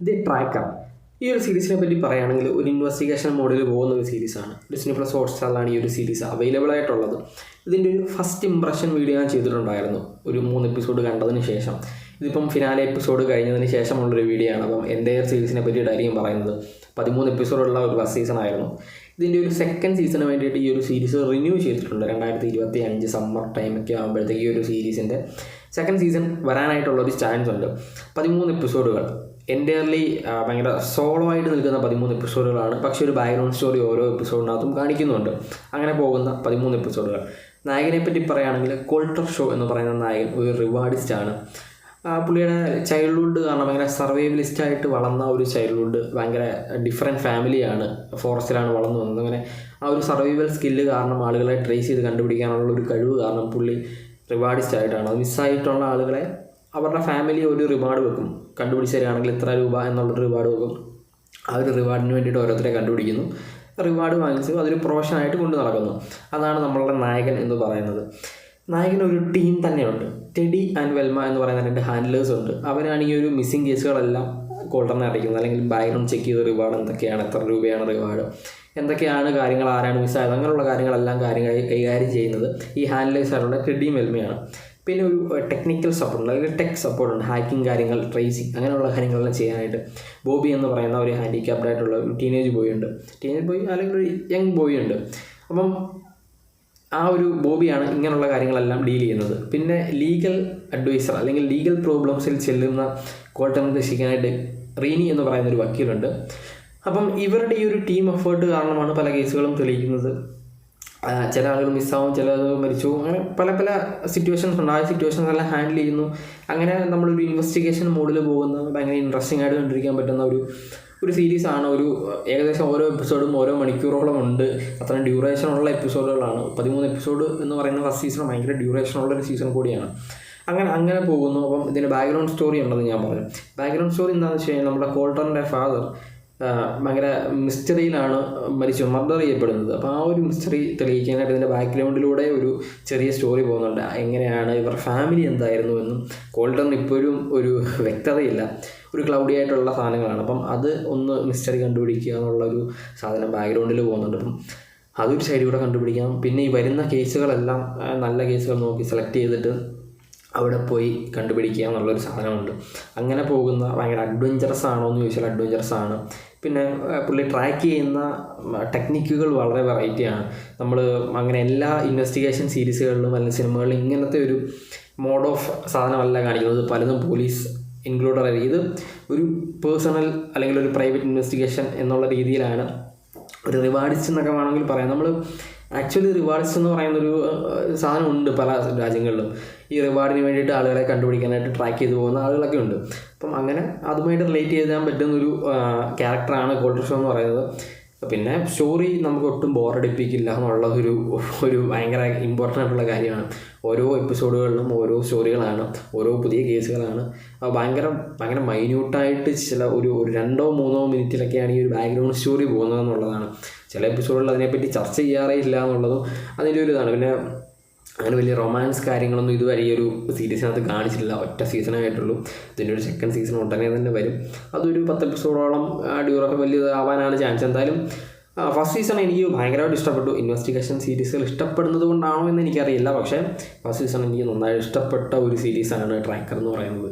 The tracker. ഈ ഒരു സീരീസിനെ പറ്റി പറയുകയാണെങ്കിൽ ഒരു ഇൻവെസ്റ്റിഗേഷൻ മോഡിൽ പോകുന്ന ഒരു സീരീസാണ്. ഡിസ്നി പ്ലസ് ഹോട്ട്സ്റ്റാറിലാണ് ഈ ഒരു സീരീസ് അവൈലബിൾ ആയിട്ടുള്ളത്. ഇതിൻ്റെ ഒരു ഫസ്റ്റ് ഇംപ്രഷൻ വീഡിയോ ഞാൻ ചെയ്തിട്ടുണ്ടായിരുന്നു ഒരു 3 എപ്പിസോഡ് കണ്ടതിന് ശേഷം. ഇതിപ്പം ഫിനാലെ എപ്പിസോഡ് കഴിഞ്ഞതിന് ശേഷമുള്ളൊരു വീഡിയോ ആണ്. അപ്പം എൻ്റെ സീരീസിനെ പറ്റിയിട്ടായിരിക്കും പറയുന്നത്. 13 എപ്പിസോഡുള്ള ഒരു ഫസ്റ്റ് സീസൺ ആയിരുന്നു. ഇതിൻ്റെ ഒരു സെക്കൻഡ് സീസണിന് വേണ്ടിയിട്ട് ഈ ഒരു സീരീസ് റിന്യൂ ചെയ്തിട്ടുണ്ട്. 2025 സമ്മർ ടൈമൊക്കെ ആകുമ്പോഴത്തേക്ക് ഈ ഒരു സീരീസിൻ്റെ സെക്കൻഡ് സീസൺ വരാനായിട്ടുള്ളൊരു ചാൻസ് ഉണ്ട്. 13 എപ്പിസോഡുകൾ എൻ്റയർലി ഭയങ്കര സോളോ ആയിട്ട് നിൽക്കുന്ന 13 എപ്പിസോഡുകളാണ്. പക്ഷേ ഒരു ബാക്ക്ഗ്രൗണ്ട് സ്റ്റോറി ഓരോ എപ്പിസോഡിനകത്തും കാണിക്കുന്നുണ്ട്. അങ്ങനെ പോകുന്ന 13 എപ്പിസോഡുകൾ. നായകനെ പറ്റി പറയുകയാണെങ്കിൽ കോൾട്ടർ ഷോ എന്ന് പറയുന്ന നായകൻ ഒരു റിവാർഡിസ്റ്റാണ്. പുള്ളിയുടെ ചൈൽഡ്ഹുഡ് കാരണം ഭയങ്കര സർവൈവലിസ്റ്റായിട്ട് വളർന്ന ഒരു ചൈൽഡ്ഹുഡ്, ഭയങ്കര ഡിഫറെൻറ്റ് ഫാമിലിയാണ്, ഫോറസ്റ്റിലാണ് വളർന്നു വന്നത്. അങ്ങനെ ആ ഒരു സർവൈവൽ സ്കില്ല് കാരണം ആളുകളെ ട്രേസ് ചെയ്ത് കണ്ടുപിടിക്കാനുള്ള ഒരു കഴിവ് കാരണം പുള്ളി റിവാർഡിസ്റ്റായിട്ടാണ്. അത് മിസ്സായിട്ടുള്ള ആളുകളെ അവരുടെ ഫാമിലി ഒരു റിവാർഡ് വെക്കും. കണ്ടുപിടിച്ച് തരികയാണെങ്കിൽ ഇത്ര രൂപ എന്നുള്ളൊരു റിവാർഡ് വെക്കും. ആ ഒരു റിവാർഡിന് വേണ്ടിയിട്ട് ഓരോരുത്തരെ കണ്ടുപിടിക്കുന്നു, റിവാർഡ് വാങ്ങിച്ച് അതൊരു പ്രൊഫഷനായിട്ട് കൊണ്ടു നടക്കുന്നു. അതാണ് നമ്മളുടെ നായകൻ എന്ന് പറയുന്നത്. നായകൻ ഒരു ടീം തന്നെയുണ്ട്. ടെഡി ആൻഡ് വെൽമ എന്ന് പറയുന്ന 2 ഹാൻഡ്ലേഴ്സ് ഉണ്ട്. അവരാണ് ഈ ഒരു മിസ്സിംഗ് കേസുകളെല്ലാം കോൾട്ടറിനെ അറിയിക്കുന്നത്. അല്ലെങ്കിൽ ബാക്ക്ഗ്രൗണ്ട് ചെക്ക് ചെയ്ത റിവാർഡ് എന്തൊക്കെയാണ്, എത്ര രൂപയാണ് റിവാർഡ്, എന്തൊക്കെയാണ് കാര്യങ്ങൾ, ആരാണ് മിസ്സായത്, അങ്ങനെയുള്ള കാര്യങ്ങളെല്ലാം കൈകാര്യം ചെയ്യുന്നത് ഈ ഹാൻഡ്ലേഴ്സ് ആയിട്ടുള്ള ടെഡിയും വെൽമയാണ്. പിന്നെ ഒരു ടെക്നിക്കൽ സപ്പോർട്ടുണ്ട്, അല്ലെങ്കിൽ ടെക് സപ്പോർട്ടുണ്ട്, ഹാക്കിങ് കാര്യങ്ങൾ, ട്രേസിങ്, അങ്ങനെയുള്ള കാര്യങ്ങളെല്ലാം ചെയ്യാനായിട്ട് ബോബി എന്ന് പറയുന്ന ഒരു ഹാൻഡിക്യാപ്ഡ് ആയിട്ടുള്ള ഒരു ടീനേജ് ബോയ് ഉണ്ട്. ടീനേജ് ബോയ് അല്ലെങ്കിൽ ഒരു യങ് ബോയ് ഉണ്ട്. അപ്പം ആ ഒരു ബോബിയാണ് ഇങ്ങനെയുള്ള കാര്യങ്ങളെല്ലാം ഡീൽ ചെയ്യുന്നത്. പിന്നെ ലീഗൽ അഡ്വൈസർ അല്ലെങ്കിൽ ലീഗൽ പ്രോബ്ലംസിൽ ചെല്ലുന്ന കോൾട്ടറിനെ രക്ഷിക്കാനായിട്ട് റീനി എന്ന് പറയുന്ന ഒരു വക്കീലുണ്ട്. അപ്പം ഇവരുടെ ഈ ഒരു ടീം എഫേർട്ട് കാരണമാണ് പല കേസുകളും തെളിയിക്കുന്നത്. ചില ആളുകൾ മിസ്സാവും, ചിലത് മരിച്ചു, അങ്ങനെ പല പല സിറ്റുവേഷൻസ് ഉണ്ട്. ആ സിറ്റുവേഷൻസ് എല്ലാം ഹാൻഡിൽ ചെയ്യുന്നു. അങ്ങനെ നമ്മളൊരു ഇൻവെസ്റ്റിഗേഷൻ മോഡിൽ പോകുന്ന ഭയങ്കര ഇൻട്രസ്റ്റിംഗ് ആയിട്ട് കണ്ടിരിക്കാൻ പറ്റുന്ന ഒരു സീരീസാണ്. ഏകദേശം ഓരോ എപ്പിസോഡും ഓരോ മണിക്കൂറോളം ഉണ്ട്. അത്രയും ഡ്യൂറേഷനുള്ള എപ്പിസോഡുകളാണ്. 13 എപ്പിസോഡ് എന്ന് പറയുന്ന ഫസ്റ്റ് സീസൺ ഭയങ്കര ഡ്യൂറേഷനുള്ളൊരു സീസൺ കൂടിയാണ്. അങ്ങനെ പോകുന്നു. അപ്പം ഇതിന് ബാക്ക്ഗ്രൗണ്ട് സ്റ്റോറി ഉണ്ടെന്ന് ഞാൻ പറഞ്ഞു. ബാക്ക്ഗ്രൗണ്ട് സ്റ്റോറി എന്താണെന്ന് വെച്ച് കഴിഞ്ഞാൽ നമ്മുടെ കോൾട്ടറിൻ്റെ ഫാദർ ഭയങ്കര മിസ്റ്ററിയിലാണ് മർഡർ ചെയ്യപ്പെടുന്നത്. അപ്പോൾ ആ ഒരു മിസ്റ്ററി തെളിയിക്കാനായിട്ട് ഇതിൻ്റെ ബാക്ക്ഗ്രൗണ്ടിലൂടെ ഒരു ചെറിയ സ്റ്റോറി പോകുന്നുണ്ട്. എങ്ങനെയാണ് ഇവരുടെ ഫാമിലി എന്തായിരുന്നു എന്നും കോൾട്ടറിന് ഇപ്പോഴും ഒരു വ്യക്തതയില്ല. ഒരു ക്ലൗഡി ആയിട്ടുള്ള സാധനങ്ങളാണ്. അപ്പം അത് ഒന്ന് മിസ്റ്ററി കണ്ടുപിടിക്കുക എന്നുള്ളൊരു സാധനം ബാക്ക്ഗ്രൗണ്ടിൽ പോകുന്നുണ്ട്. അപ്പം അതൊരു സൈഡിലൂടെ കണ്ടുപിടിക്കാം. പിന്നെ ഈ വരുന്ന കേസുകളെല്ലാം നല്ല കേസുകൾ നോക്കി സെലക്ട് ചെയ്തിട്ട് അവിടെ പോയി കണ്ടുപിടിക്കുക എന്നുള്ളൊരു സാധനമുണ്ട്. അങ്ങനെ പോകുന്ന ഭയങ്കര അഡ്വഞ്ചറസ് ആണോ എന്ന് ചോദിച്ചാൽ അഡ്വഞ്ചറസ് ആണ്. പിന്നെ പുള്ളി ട്രാക്ക് ചെയ്യുന്ന ടെക്നിക്കുകൾ വളരെ വെറൈറ്റിയാണ്. നമ്മൾ അങ്ങനെ എല്ലാ ഇൻവെസ്റ്റിഗേഷൻ സീരീസുകളിലും അല്ലെങ്കിൽ സിനിമകളിലും ഇങ്ങനത്തെ ഒരു മോഡ് ഓഫ് സാധനമല്ല കാണിക്കുന്നത്. പലതും പോലീസ് ഇൻക്ലൂഡഡ് ആയിരിക്കും. ഇത് ഒരു പേഴ്സണൽ അല്ലെങ്കിൽ ഒരു പ്രൈവറ്റ് ഇൻവെസ്റ്റിഗേഷൻ എന്നുള്ള രീതിയിലാണ്. ഒരു റിവാർഡിസ്റ്റ് എന്നൊക്കെ വേണമെങ്കിൽ പറയാം. നമ്മൾ ആക്ച്വലി റിവാർഡ്സ് എന്ന് പറയുന്നൊരു സാധനമുണ്ട് പല രാജ്യങ്ങളിലും. ഈ റിവാർഡിന് വേണ്ടിയിട്ട് ആളുകളെ കണ്ടുപിടിക്കാനായിട്ട് ട്രാക്ക് ചെയ്ത് പോകുന്ന ആളുകളൊക്കെ ഉണ്ട്. അപ്പം അങ്ങനെ അതുമായിട്ട് റിലേറ്റ് ചെയ്യാൻ പറ്റുന്നൊരു ക്യാരക്ടറാണ് കോൾട്ടർ ഷോ എന്ന് പറയുന്നത്. പിന്നെ സ്റ്റോറി നമുക്ക് ഒട്ടും ബോറടിപ്പിക്കില്ല എന്നുള്ളതൊരു ഭയങ്കര ഇമ്പോർട്ടൻ്റ് ആയിട്ടുള്ള കാര്യമാണ്. ഓരോ എപ്പിസോഡുകളിലും ഓരോ സ്റ്റോറികളാണ്, ഓരോ പുതിയ കേസുകളാണ്. ഭയങ്കര മൈന്യൂട്ടായിട്ട് ചില ഒരു 2-3 മിനിറ്റിലൊക്കെയാണ് ഈ ഒരു ബാക്ക്ഗ്രൗണ്ട് സ്റ്റോറി പോകുന്നതെന്നുള്ളതാണ്. ചില എപ്പിസോഡുകളിൽ അതിനെപ്പറ്റി ചർച്ച ചെയ്യാറേ ഇല്ല എന്നുള്ളതും അതിൻ്റെ ഒരു ഇതാണ്. പിന്നെ അങ്ങനെ വലിയ റൊമാൻസ് കാര്യങ്ങളൊന്നും ഇതുവരെ ഈ ഒരു സീരീസിനകത്ത് കാണിച്ചിട്ടില്ല. ഒറ്റ സീസണായിട്ടുള്ളൂ. ഇതിൻ്റെ ഒരു സെക്കൻഡ് സീസൺ ഉടനെ തന്നെ വരും. അതൊരു 10 എപ്പിസോഡോളം ഡ്യൂറേഷൻ വലിയതാവാനാണ് ചാൻസ്. എന്തായാലും ഫസ്റ്റ് സീസൺ എനിക്ക് ഭയങ്കരമായിട്ട് ഇഷ്ടപ്പെട്ടു. ഇൻവെസ്റ്റിഗേഷൻ സീരീസുകൾ ഇഷ്ടപ്പെടുന്നത് കൊണ്ടാണോ എന്ന് എനിക്കറിയില്ല. പക്ഷേ ഫസ്റ്റ് സീസൺ എനിക്ക് നന്നായി ഇഷ്ടപ്പെട്ട ഒരു സീരീസാണ് ട്രാക്കർ എന്ന് പറയുന്നത്.